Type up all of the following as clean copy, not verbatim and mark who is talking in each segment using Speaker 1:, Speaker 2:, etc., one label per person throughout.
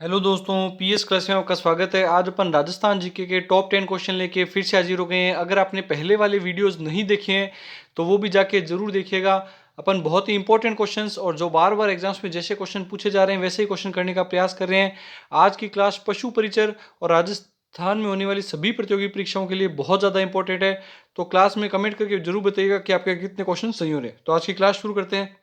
Speaker 1: Hello दोस्तों, PS class में आपका स्वागत है। आज अपन राजस्थान जीके के टॉप 10 क्वेश्चन लेके फिर से हाजिर हो गए हैं। अगर आपने पहले वाले वीडियोस नहीं देखे हैं तो वो भी जाके जरूर देखिएगा। अपन बहुत ही इंपॉर्टेंट क्वेश्चंस और जो बार बार एग्जाम्स में जैसे क्वेश्चन पूछे जा रहे हैं वैसे ही क्वेश्चन करने का प्रयास कर रहे हैं। आज की क्लास पशु परिचर और राजस्थान में होने वाली सभी प्रतियोगी परीक्षाओं के लिए बहुत ज़्यादा इंपॉर्टेंट है। तो क्लास में कमेंट करके जरूर बताइएगा कि आपके कितने क्वेश्चन सही हो रहे हैं। तो आज की क्लास शुरू करते हैं।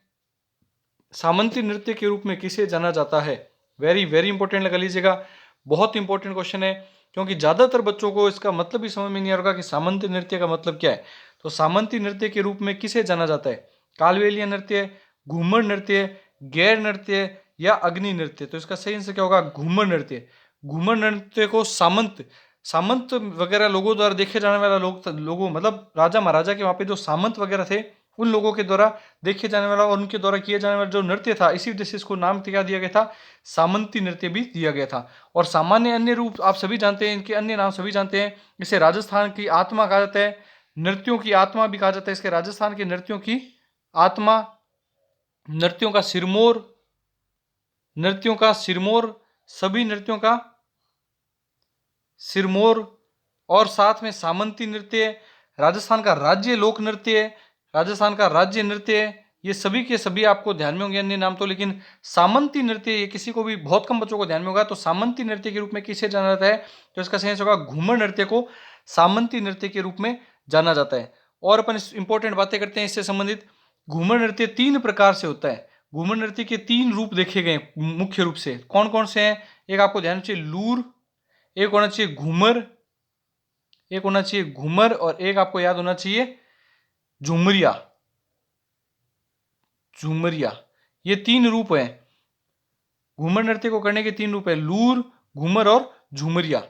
Speaker 1: सामंती नृत्य के रूप में किसे जाना जाता है? वेरी वेरी इंपॉर्टेंट लगा लीजिएगा, बहुत इंपॉर्टेंट क्वेश्चन है क्योंकि ज्यादातर बच्चों को इसका मतलब ही समझ में नहीं आ रहा कि सामंती नृत्य का मतलब क्या है। तो सामंती नृत्य के रूप में किसे जाना जाता है? कालबेलिया नृत्य, घूमर नृत्य, गैर नृत्य या अग्नि नृत्य? तो इसका सही आंसर क्या होगा? घूमर नृत्य। घूमर नृत्य को सामंत सामंत वगैरह लोगों द्वारा देखे जाने वाला लोगों मतलब राजा महाराजा के वहां पे जो सामंत वगैरह थे उन लोगों के द्वारा देखे जाने वाला और उनके द्वारा किया जाने वाला जो नृत्य था, इसी वजह से इसको नाम क्या दिया गया था? सामंती नृत्य भी दिया गया था। और सामान्य अन्य रूप आप सभी जानते हैं, इनके अन्य नाम सभी जानते हैं। इसे राजस्थान की आत्मा कहा जाता है, नृत्यों की आत्मा भी कहा जाता है। इसके राजस्थान के नृत्यों की आत्मा, नृत्यों का सिरमौर, नृत्यों का सिरमौर, सभी नृत्यों का सिरमौर। और साथ में सामंती नृत्य, राजस्थान का राज्य लोक नृत्य, राजस्थान का राज्य नृत्य, ये सभी के सभी आपको ध्यान में होंगे अन्य नाम तो। लेकिन सामंती नृत्य ये किसी को भी, बहुत कम बच्चों को ध्यान में होगा। तो सामंती नृत्य के रूप में किसे जाना जाता है? तो इसका सही होगा घूमर नृत्य को सामंती नृत्य के रूप में जाना जाता है। और अपन इंपॉर्टेंट बातें करते हैं इससे संबंधित। घूमर नृत्य 3 प्रकार से होता है। घूमर नृत्य के 3 रूप देखे गए मुख्य रूप से। कौन कौन से हैं? एक आपको ध्यान चाहिए लूर, एक होना चाहिए घूमर, एक होना चाहिए घूमर, और एक आपको याद होना चाहिए झुमरिया। झुमरिया, ये 3 रूप हैं। घूमर नृत्य को करने के 3 रूप है, लूर, घूमर और झुमरिया।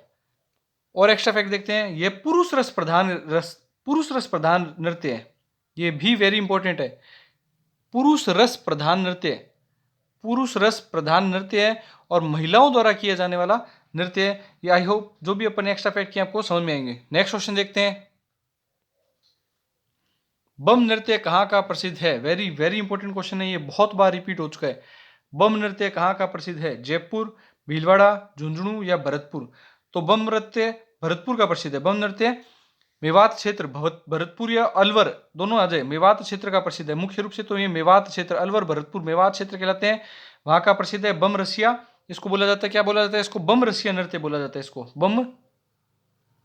Speaker 1: और एक्स्ट्रा फैक्ट देखते हैं, ये पुरुष रस प्रधान नृत्य है। ये भी वेरी इंपॉर्टेंट है। पुरुष रस प्रधान नृत्य, पुरुष रस प्रधान नृत्य है और महिलाओं द्वारा किया जाने वाला नृत्य है। ये आई होप जो भी अपन एक्स्ट्रा फैक्ट किए आपको समझ में आएंगे। नेक्स्ट क्वेश्चन देखते हैं। बम नृत्य कहाँ का प्रसिद्ध है? वेरी वेरी इंपॉर्टेंट क्वेश्चन है, ये बहुत बार रिपीट हो चुका है। बम नृत्य कहाँ का प्रसिद्ध है? जयपुर, भीलवाड़ा, झुंझुनू या भरतपुर? तो बम नृत्य भरतपुर का प्रसिद्ध है। बम नृत्य मेवात क्षेत्र, भरतपुर या अलवर दोनों आ जाए, मेवात क्षेत्र का प्रसिद्ध है। मुख्य रूप से तो ये मेवात क्षेत्र, अलवर भरतपुर मेवात क्षेत्र कहलाते हैं, वहां का प्रसिद्ध है। बम रसिया इसको बोला जाता है, क्या बोला जाता है इसको? बम रसिया नृत्य बोला जाता है इसको। बम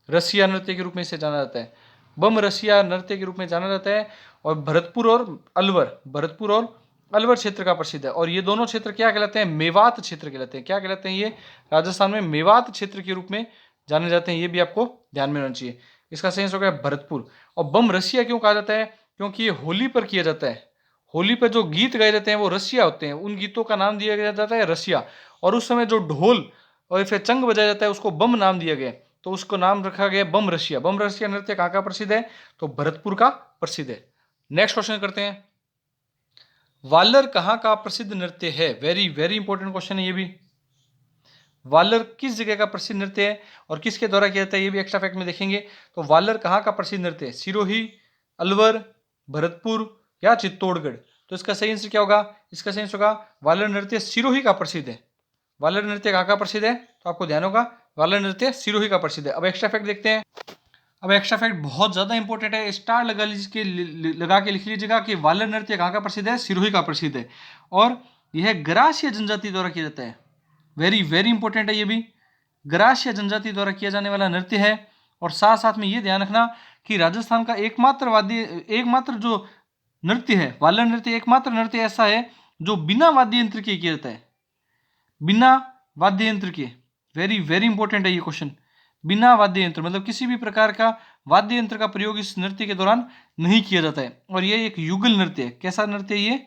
Speaker 1: रसिया नृत्य के रूप में इसे जाना जाता है। बम रसिया नृत्य के रूप में जाना जाता है। और भरतपुर और अलवर, भरतपुर और अलवर क्षेत्र का प्रसिद्ध है। और ये दोनों क्षेत्र क्या कहलाते हैं? मेवात क्षेत्र कहलाते हैं। क्या कहलाते हैं ये? राजस्थान में मेवात क्षेत्र के रूप में जाने जाते हैं। ये भी आपको ध्यान में होना चाहिए। इसका सही हो गया भरतपुर। और बम रसिया क्यों कहा जाता है? क्योंकि ये होली पर किया जाता है। होली पर जो गीत गाए जाते हैं वो रसिया होते हैं, उन गीतों का नाम दिया गया जाता है रसिया। और उस समय जो ढोल और फिर चंग बजाया जाता है उसको बम नाम दिया गया, तो उसको नाम रखा गया बम रसिया। बम रसिया नृत्य कहाँ का प्रसिद्ध है? तो भरतपुर का प्रसिद्ध है। नेक्स्ट क्वेश्चन करते हैं। वालर कहाँ का प्रसिद्ध नृत्य है? वेरी वेरी इंपॉर्टेंट क्वेश्चन है ये भी। वालर किस जगह का प्रसिद्ध नृत्य है और किसके द्वारा किया जाता है? ये भी एक्स्ट्रा फैक्ट में देखेंगे। तो वालर कहाँ का प्रसिद्ध नृत्य है? सिरोही, अलवर, भरतपुर या चित्तौड़गढ़? तो इसका सही आंसर क्या होगा? इसका सही आंसर होगा वालर नृत्य सिरोही का प्रसिद्ध है। वालर नृत्य कहाँ का प्रसिद्ध है? तो आपको ध्यान होगा वालर नृत्य सिरोही का प्रसिद्ध है। अब एक्स्ट्रा फैक्ट देखते हैं। अब एक्स्ट्रा फैक्ट बहुत ज्यादा इंपॉर्टेंट है, स्टार लगा के लिख लीजिएगा कि वालर नृत्य कहाँ का प्रसिद्ध है? सिरोही का प्रसिद्ध है। और यह ग्रासीय जनजाति द्वारा किया जाता है। वेरी वेरी इंपॉर्टेंट है ये भी। ग्रासीय जनजाति द्वारा किया जाने वाला नृत्य है। और साथ साथ में ये ध्यान रखना कि राजस्थान का एकमात्र जो नृत्य है, वालर नृत्य एकमात्र नृत्य ऐसा है जो बिना वाद्य यंत्र के किया जाता है। बिना वाद्य यंत्र के, वेरी वेरी इंपॉर्टेंट है ये क्वेश्चन। बिना वाद्य यंत्र मतलब किसी भी प्रकार का वाद्य यंत्र का प्रयोग इस नृत्य के दौरान नहीं किया जाता है। और ये एक युगल नृत्य है। कैसा नृत्य है ये?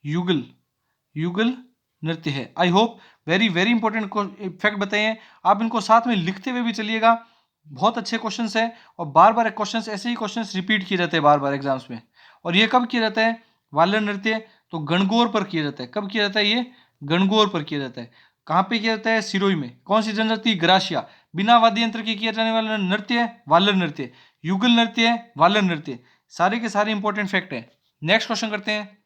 Speaker 1: युगल, युगल नृत्य है। I hope very very important fact बताइए। आप इनको साथ में लिखते हुए भी चलिएगा। बहुत अच्छे क्वेश्चंस है और बार बार क्वेश्चंस, ऐसे ही क्वेश्चंस रिपीट किए जाते हैं बार बार एग्जाम्स में। और ये कब किया जाता है वालर नृत्य? तो गणगौर पर किया जाता है। कब किया जाता है ये? गणगौर पर किया जाता है। कहाँ पे किया जाता है? सिरोही में। कौन सी जनजाति? ग्रासिया। बिना वाद्य यंत्र के किया जाने वाला नृत्य है वालर नृत्य। युगल नृत्य है वालर नृत्य। सारे के सारे इंपॉर्टेंट फैक्ट है। नेक्स्ट क्वेश्चन करते हैं।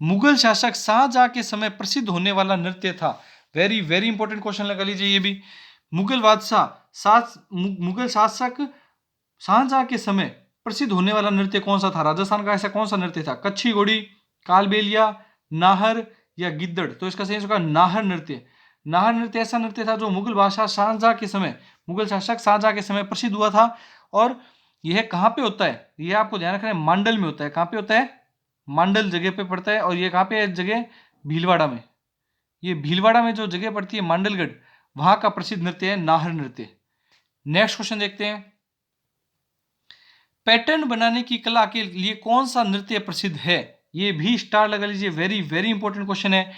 Speaker 1: मुगल शासक शाहजहां के समय प्रसिद्ध होने वाला नृत्य था। वेरी वेरी इंपॉर्टेंट क्वेश्चन लगा लीजिए ये भी। मुगल मुगल शासक शाहजहां के समय प्रसिद्ध होने वाला नृत्य कौन सा था? राजस्थान का ऐसा कौन सा नृत्य था? कच्छी घोड़ी, कालबेलिया, नाहर या गिद्दड़? तो इसका सही होगा नाहर नृत्य। नाहर नृत्य ऐसा नृत्य था जो मुगल शासक शाहजहां के समय प्रसिद्ध हुआ था। और यह कहाँ पे होता है? यह आपको ध्यान रखना है, मांडल में होता है। कहाँ पे होता है? मांडल जगह पे पड़ता है। और ये कहाँ पे है जगह? भीलवाड़ा में। ये भीलवाड़ा में जो जगह पड़ती है मांडलगढ़, वहां का प्रसिद्ध नृत्य है नाहर नृत्य। नेक्स्ट क्वेश्चन देखते हैं। पैटर्न बनाने की कला के लिए कौन सा नृत्य प्रसिद्ध है? ये भी स्टार लगा लीजिए, वेरी वेरी इंपॉर्टेंट क्वेश्चन है।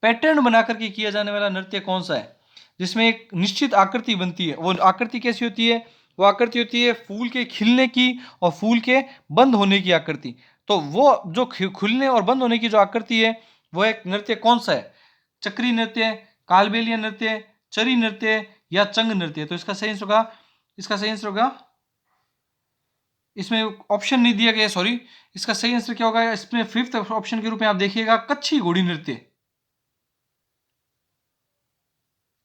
Speaker 1: पैटर्न बनाकर के किया जाने वाला नृत्य कौन सा है जिसमें एक निश्चित आकृति बनती है? वो आकृति कैसी होती है? वो आकृति होती है फूल के खिलने की और फूल के बंद होने की आकृति। तो वो जो खुलने और बंद होने की जो आकृति है, वो एक नृत्य कौन सा है? चक्री नृत्य, कालबेलिया नृत्य, चरी नृत्य या चंग नृत्य? तो इसका सही आंसर होगा, इसमें ऑप्शन नहीं दिया गया, सॉरी। इसका सही आंसर क्या होगा? इसमें फिफ्थ ऑप्शन के रूप में आप देखिएगा कच्छी घोड़ी नृत्य।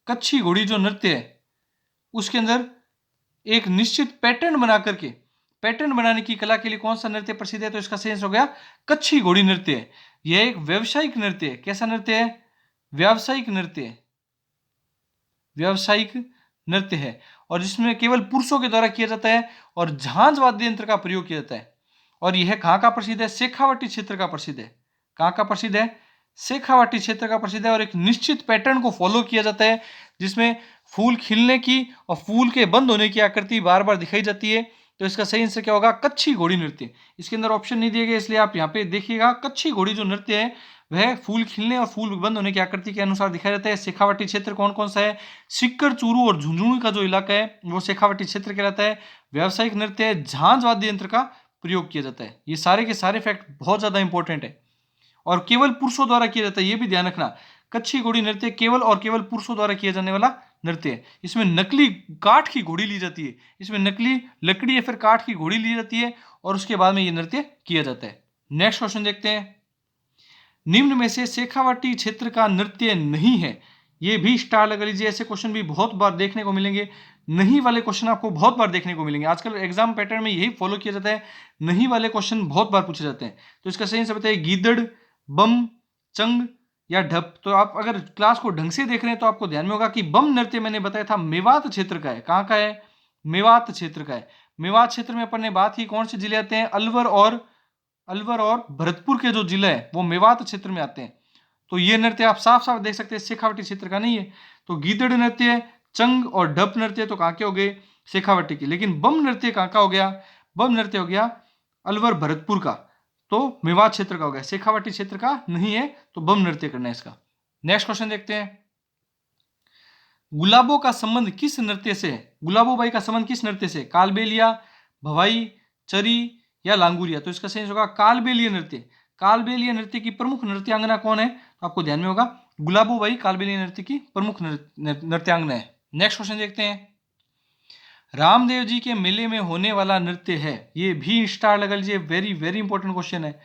Speaker 1: कच्छी घोड़ी जो नृत्य है उसके अंदर एक निश्चित पैटर्न बना करके, पैटर्न बनाने की कला के लिए कौन सा नृत्य प्रसिद्ध है? तो इसका सही आंसर हो गया कच्छी घोड़ी नृत्य है। यह एक व्यावसायिक नृत्य है। कैसा नृत्य है? व्यावसायिक नृत्य, व्यावसायिक नृत्य है। और जिसमें केवल पुरुषों के द्वारा किया जाता है और झांझ वाद्य यंत्र का प्रयोग किया जाता है। और यह कहाँ का प्रसिद्ध है? शेखावाटी क्षेत्र का प्रसिद्ध है। कहाँ का प्रसिद्ध है? शेखावाटी क्षेत्र का प्रसिद्ध है। और एक निश्चित पैटर्न को फॉलो किया जाता है जिसमें फूल खिलने की और फूल के बंद होने की आकृति बार बार दिखाई जाती है। तो इसका सही आंसर क्या होगा? कच्छी घोड़ी नृत्य। इसके अंदर ऑप्शन नहीं दिए गए, इसलिए आप यहाँ पे देखिएगा कच्छी घोड़ी जो नृत्य है वह फूल खिलने और फूल बंद होने की आकृति के अनुसार दिखाया जाता है। शेखावाटी क्षेत्र कौन कौन सा है? सिक्कर, चूरू और झुंझुनू का जो इलाका है वो शेखावाटी क्षेत्र कहलाता है। व्यावसायिक नृत्य है, झांझ वाद्य यंत्र का प्रयोग किया जाता है। ये सारे के सारे फैक्ट बहुत ज्यादा इंपॉर्टेंट है और केवल पुरुषों द्वारा किया जाता है, ये भी ध्यान रखना। कच्छी घोड़ी नृत्य केवल और केवल पुरुषों द्वारा किया जाने वाला नृत्य है। इसमें नकली काठ की घोड़ी ली जाती है, इसमें नकली लकड़ी या फिर काठ की घोड़ी ली जाती है और उसके बाद में ये नृत्य किया जाता है। नेक्स्ट क्वेश्चन देखते हैं। निम्न में से शेखावाटी क्षेत्र का नृत्य नहीं है। ये भी स्टार लगा लीजिए। ऐसे क्वेश्चन भी बहुत बार देखने को मिलेंगे। नहीं वाले क्वेश्चन आपको बहुत बार देखने को मिलेंगे। आजकल एग्जाम पैटर्न में यही फॉलो किया जाता है, नहीं वाले क्वेश्चन बहुत बार पूछे जाते हैं। तो इसका सही आंसर बताइए, गीदड़, बम, चंग या ढप? तो आप अगर क्लास को ढंग से देख रहे हैं तो आपको ध्यान में होगा कि बम नृत्य मैंने बताया था मेवात क्षेत्र का है। कहाँ का है? मेवात क्षेत्र का है। मेवात क्षेत्र में अपन ने बात की कौन से जिले आते हैं? अलवर और भरतपुर के जो जिले हैं वो मेवात क्षेत्र में आते हैं। तो ये नृत्य आप साफ साफ देख सकते हैं शेखावाटी क्षेत्र का नहीं है। तो गीदड़ नृत्य, चंग और ढप नृत्य तो कहाँ के हो गए? शेखावाटी के। लेकिन बम नृत्य कहाँ का हो गया? बम नृत्य हो गया अलवर भरतपुर का, तो मेवात क्षेत्र का हो गया, शेखावाटी क्षेत्र का नहीं है। तो बम नृत्य करना है इसका। नेक्स्ट क्वेश्चन देखते हैं। गुलाबों का संबंध किस नृत्य से है? गुलाबो बाई का संबंध किस नृत्य से? कालबेलिया, भवाई, चरी या लांगुरिया? तो इसका सही होगा कालबेलिया नृत्य। कालबेलिया नृत्य की प्रमुख नृत्यांगना कौन है? तो आपको ध्यान में होगा गुलाबो बाई कालबेलिया नृत्य की प्रमुख नृत्यांगना है। नेक्स्ट क्वेश्चन देखते हैं। रामदेव जी के मेले में होने वाला नृत्य है। ये भी स्टार लगा लीजिए, वेरी वेरी इंपॉर्टेंट क्वेश्चन है।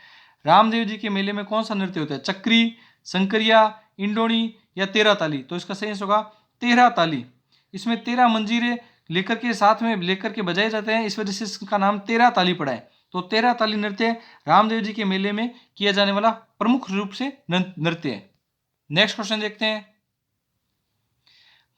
Speaker 1: रामदेव जी के मेले में कौन सा नृत्य होता है? चक्री, संकरिया, इंडोनी या तेरह ताली? तो इसका सही होगा तेरह ताली। इसमें 13 मंजीरे लेकर के साथ में लेकर के बजाए जाते हैं, इस वजह से इसका नाम तेरह ताली पड़ा है। तो तेरह ताली नृत्य रामदेव जी के मेले में किया जाने वाला प्रमुख रूप से नृत्य है। नेक्स्ट क्वेश्चन देखते हैं।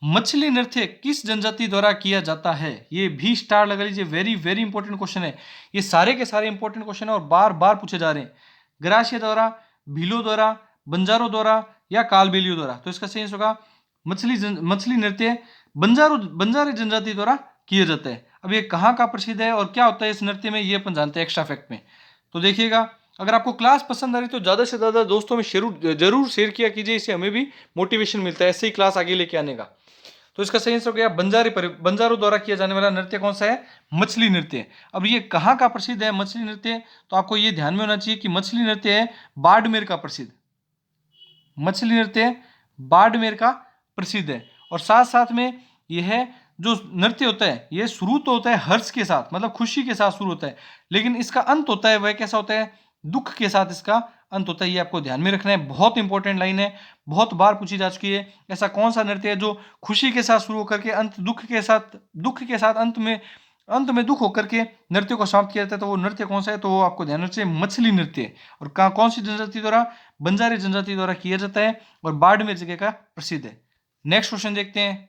Speaker 1: मछली नृत्य किस जनजाति द्वारा किया जाता है? ये भी स्टार लगा लीजिए, वेरी वेरी इंपॉर्टेंट क्वेश्चन है। ये सारे के सारे इंपॉर्टेंट क्वेश्चन है और बार बार पूछे जा रहे हैं। गरासिया द्वारा, भीलों द्वारा, बंजारों द्वारा या कालबेलियों द्वारा? तो इसका सही होगा मछली नृत्य बंजारे जनजाति द्वारा किया जाता है। अब ये कहाँ का प्रसिद्ध है और क्या होता है इस नृत्य में, ये अपन जानते हैं एक्स्ट्रा फैक्ट में। तो देखिएगा, अगर आपको क्लास पसंद आ रही तो ज़्यादा से ज़्यादा दोस्तों में जरूर शेयर किया कीजिए, इससे हमें भी मोटिवेशन मिलता है ऐसे ही क्लास आगे लेके आने का। तो इसका सही आंसर हो गया बंजारों द्वारा किया जाने वाला नृत्य कौन सा है? मछली नृत्य। अब ये कहाँ का प्रसिद्ध है मछली नृत्य? तो आपको ये ध्यान में होना चाहिए कि मछली नृत्य है बाड़मेर का प्रसिद्ध। मछली नृत्य बाड़मेर का प्रसिद्ध है। और साथ साथ में यह जो नृत्य होता है ये शुरू तो होता है हर्ष के साथ, मतलब खुशी के साथ शुरू होता है, लेकिन इसका अंत होता है वह कैसा होता है? दुख के साथ इसका अंत होता है। ये आपको ध्यान में रखना है, बहुत इंपॉर्टेंट लाइन है, बहुत बार पूछी जा चुकी है। ऐसा कौन सा नृत्य है जो खुशी के साथ शुरू होकर के अंत दुख के साथ अंत में दुख होकर के नृत्य को समाप्त किया जाता है? तो वो नृत्य कौन सा है? तो वो आपको ध्यान रखना है, मछली नृत्य। और कौन सी जनजाति द्वारा? बंजारी जनजाति द्वारा किया जाता है और बाड़मेर जगह का प्रसिद्ध है। नेक्स्ट क्वेश्चन देखते हैं।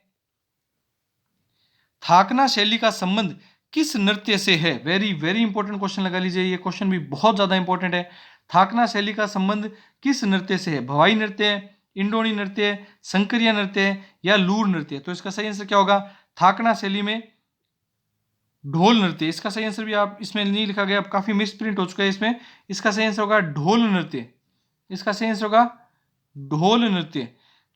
Speaker 1: थाकना शैली का संबंध किस नृत्य से है? वेरी वेरी इंपॉर्टेंट क्वेश्चन लगा लीजिए, ये क्वेश्चन भी बहुत ज्यादा इंपॉर्टेंट है। थाकना शैली का संबंध किस नृत्य से है? भवाई नृत्य, इंडोनी नृत्य, संकरिया नृत्य या लूर नृत्य? तो इसका सही आंसर क्या होगा? थाकना शैली में ढोल नृत्य। इसका सही आंसर भी आप इसमें नहीं लिखा गया, अब काफी मिस प्रिंट हो चुका है इसमें। इसका सही आंसर होगा ढोल नृत्य। इसका सही आंसर होगा ढोल नृत्य।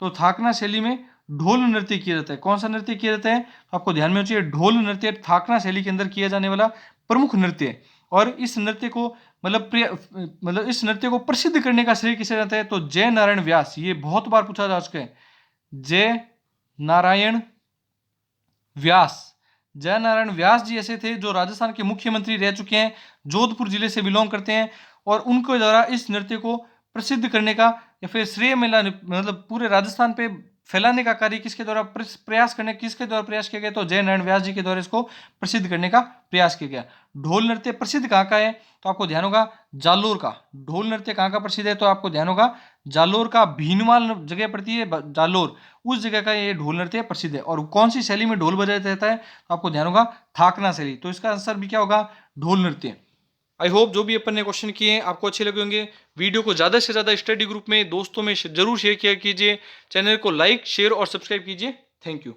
Speaker 1: तो थाकना शैली में ढोल नृत्य किया जाता है। कौन सा नृत्य किया जाता है? तो आपको ध्यान में होना चाहिए, ढोल नृत्य थाकना शैली के अंदर किया जाने वाला प्रमुख नृत्य है। और इस नृत्य को इस नृत्य को प्रसिद्ध करने का श्रेय किसे जाता है? तो जय नारायण व्यास। ये बहुत बार पूछा जा चुका है। जय नारायण व्यास। जय नारायण व्यास जी ऐसे थे जो राजस्थान के मुख्यमंत्री रह चुके हैं, जोधपुर जिले से बिलोंग करते हैं, और उनके द्वारा इस नृत्य को प्रसिद्ध करने का या फिर श्रेय मिला, पूरे राजस्थान पे फैलाने का कार्य किसके द्वारा किसके द्वारा प्रयास किया गया? तो जय नारायण व्यास जी के द्वारा इसको प्रसिद्ध करने का प्रयास किया गया। ढोल नृत्य प्रसिद्ध कहाँ का है? तो आपको ध्यान होगा जालोर का। ढोल नृत्य कहाँ का प्रसिद्ध है? तो आपको ध्यान होगा जालोर का। भीनमाल जगह पड़ती है जालोर, उस जगह का ये ढोल नृत्य प्रसिद्ध है। और कौन सी शैली में ढोल बजाया जाता है? तो आपको ध्यान होगा थाकना शैली। तो इसका आंसर भी क्या होगा? ढोल नृत्य। आई होप जो भी अपन ने क्वेश्चन किए हैं आपको अच्छे लगे होंगे। वीडियो को ज़्यादा से ज़्यादा स्टडी ग्रुप में दोस्तों में जरूर शेयर किया कीजिए। चैनल को लाइक, शेयर और सब्सक्राइब कीजिए। Thank you.